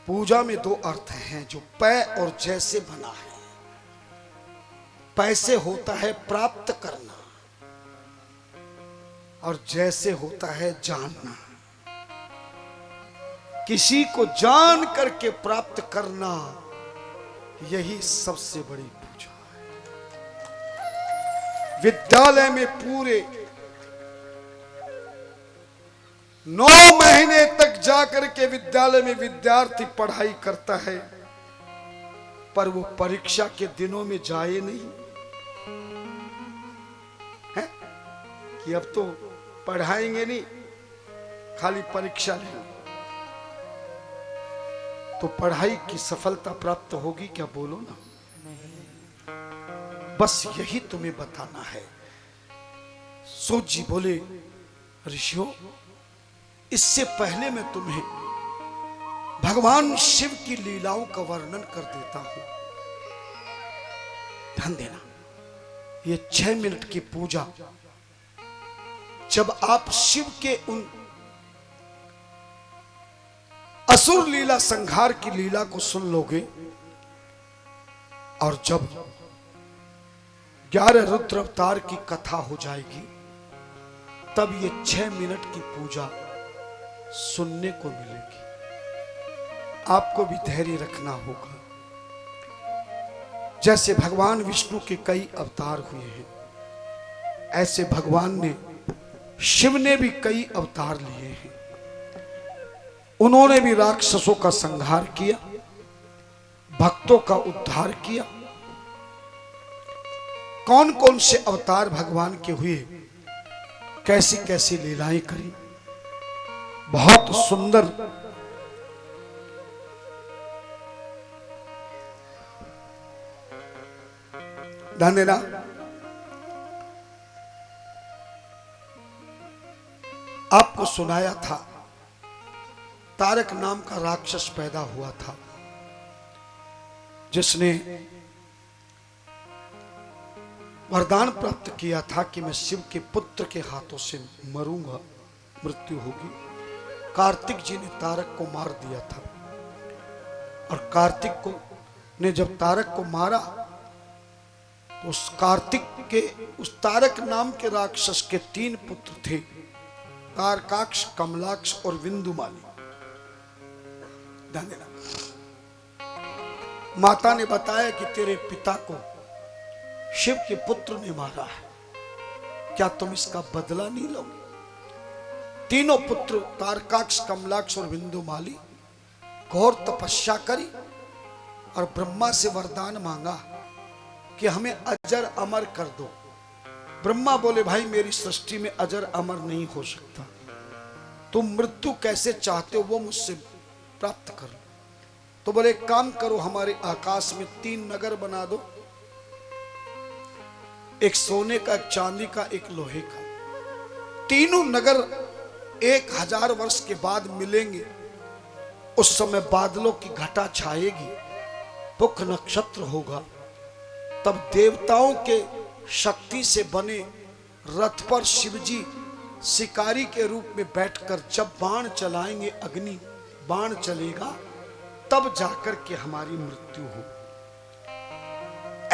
पूजा में दो अर्थ हैं जो पै और जैसे बना है। पैसे होता है प्राप्त करना और जैसे होता है जानना। किसी को जान करके प्राप्त करना, यही सबसे बड़ी पूजा है। विद्यालय में पूरे 9 महीने तक जाकर के विद्यालय में विद्यार्थी पढ़ाई करता है, पर वो परीक्षा के दिनों में जाए नहीं है कि अब तो पढ़ाएंगे नहीं, खाली परीक्षा लेंगे। तो पढ़ाई की सफलता प्राप्त होगी क्या? बोलो ना। बस यही तुम्हें बताना है। सूत जी बोले, ऋषियों, इससे पहले मैं तुम्हें भगवान शिव की लीलाओं का वर्णन कर देता हूं। ध्यान देना, ये 6 मिनट की पूजा, जब आप शिव के उन असुर लीला संहार की लीला को सुन लोगे और जब 11 रुद्र अवतार की कथा हो जाएगी, तब ये 6 मिनट की पूजा सुनने को मिलेगी। आपको भी धैर्य रखना होगा। जैसे भगवान विष्णु के कई अवतार हुए हैं, ऐसे भगवान ने, शिव ने भी कई अवतार लिए हैं। उन्होंने भी राक्षसों का संहार किया, भक्तों का उद्धार किया। कौन कौन से अवतार भगवान के हुए, कैसी कैसी लीलाएं करी, बहुत सुंदर। ध्यान देना, आपको सुनाया था, तारक नाम का राक्षस पैदा हुआ था, जिसने वरदान प्राप्त किया था कि मैं शिव के पुत्र के हाथों से मरूंगा, मृत्यु होगी। कार्तिक जी ने तारक को मार दिया था, और कार्तिक को ने जब तारक को मारा, तो उस कार्तिक के, उस तारक नाम के राक्षस के 3 पुत्र थे, तारकाक्ष, कमलाक्ष और विंदुमाली। ध्यान देना, माता ने बताया कि तेरे पिता को शिव के पुत्र ने मारा है, क्या तुम इसका बदला नहीं लोगे? तीनों पुत्र तारकाक्ष, कमलाक्ष और विंदुमाली घोर तपस्या करी और ब्रह्मा से वरदान मांगा कि हमें अजर अमर कर दो। ब्रह्मा बोले, भाई मेरी सृष्टि में अजर अमर नहीं हो सकता, तुम मृत्यु कैसे चाहते हो वो मुझसे प्राप्त करो। तो बोले, एक काम करो, हमारे आकाश में 3 नगर बना दो, एक सोने का, एक चांदी का, एक लोहे का। तीनों नगर 1000 वर्ष के बाद मिलेंगे। उस समय बादलों की घटा छाएगी, पुख नक्षत्र होगा, तब देवताओं के शक्ति से बने रथ पर शिवजी शिकारी के रूप में बैठकर जब बाण चलाएंगे, अग्नि बाण चलेगा, तब जाकर के हमारी मृत्यु हो।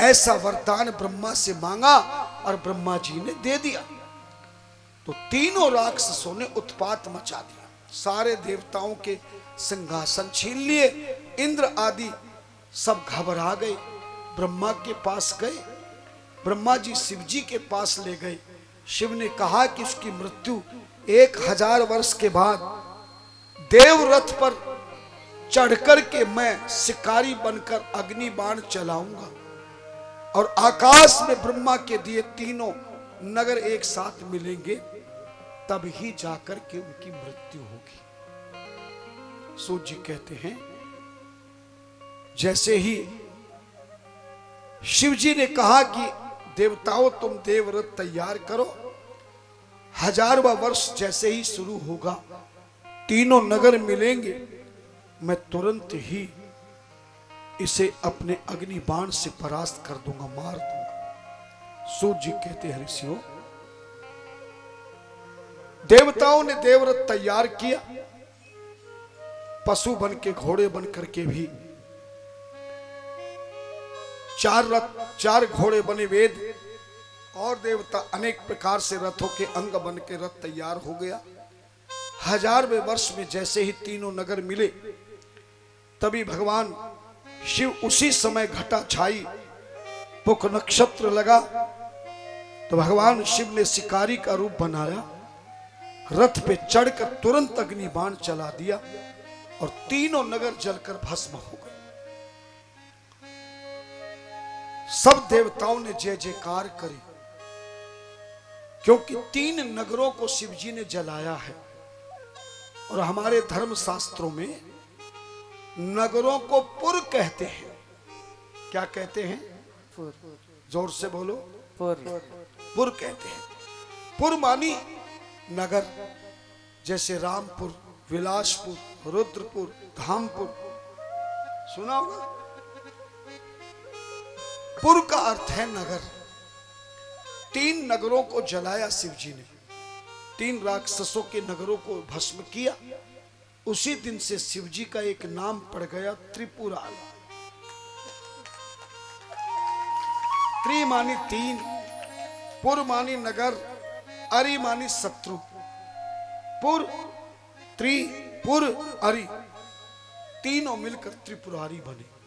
ऐसा वरदान ब्रह्मा से मांगा और ब्रह्मा जी ने दे दिया। तो तीनों राक्षसों ने उत्पात मचा दिया, सारे देवताओं के सिंहासन छीन लिए। इंद्र आदि सब घबरा गए, ब्रह्मा के पास गए। ब्रह्मा जी शिव जी के पास ले गए। शिव ने कहा कि उसकी मृत्यु 1000 वर्ष के बाद देवरथ पर चढ़कर के मैं शिकारी बनकर अग्नि बाण चलाऊंगा, और आकाश में ब्रह्मा के दिए तीनों नगर एक साथ मिलेंगे, तब ही जाकर के उनकी मृत्यु होगी। सूत जी कहते हैं, जैसे ही शिव जी ने कहा कि देवताओं तुम देवरथ तैयार करो, 1000वां वर्ष जैसे ही शुरू होगा, तीनों नगर मिलेंगे, मैं तुरंत ही इसे अपने अग्नि बाण से परास्त कर दूंगा, मार दूंगा। सूत जी कहते हैं, ऋषियों, देवताओं ने देवरथ तैयार किया। पशु बन के, घोड़े बन करके भी, 4 रथ, 4 घोड़े बने वेद और देवता, अनेक प्रकार से रथों के अंग बन के रथ तैयार हो गया। 1000वें वर्ष में जैसे ही तीनों नगर मिले, तभी भगवान शिव उसी समय घटा छाई, पुख नक्षत्र लगा, तो भगवान शिव ने शिकारी का रूप बनाया, रथ पे चढ़कर तुरंत अग्नि बाण चला दिया और तीनों नगर जलकर भस्म हो गए। सब देवताओं ने जय जयकार करी, क्योंकि 3 नगरों को शिवजी ने जलाया है। और हमारे धर्म शास्त्रों में नगरों को पुर कहते हैं। क्या कहते हैं? पुर। जोर से बोलो। पुर। पुर कहते हैं। पुर मानी नगर, जैसे रामपुर, विलासपुर, रुद्रपुर, धामपुर, सुना होगा। पुर का अर्थ है नगर। 3 नगरों को जलाया शिवजी ने, 3 राक्षसों के नगरों को भस्म किया। उसी दिन से शिवजी का एक नाम पड़ गया त्रिपुरारी। त्रि मानी 3, पुर मानी नगर, अरि मानी शत्रु। पुर, त्रि, पुर, अरि, तीनों मिलकर त्रिपुरारी बने।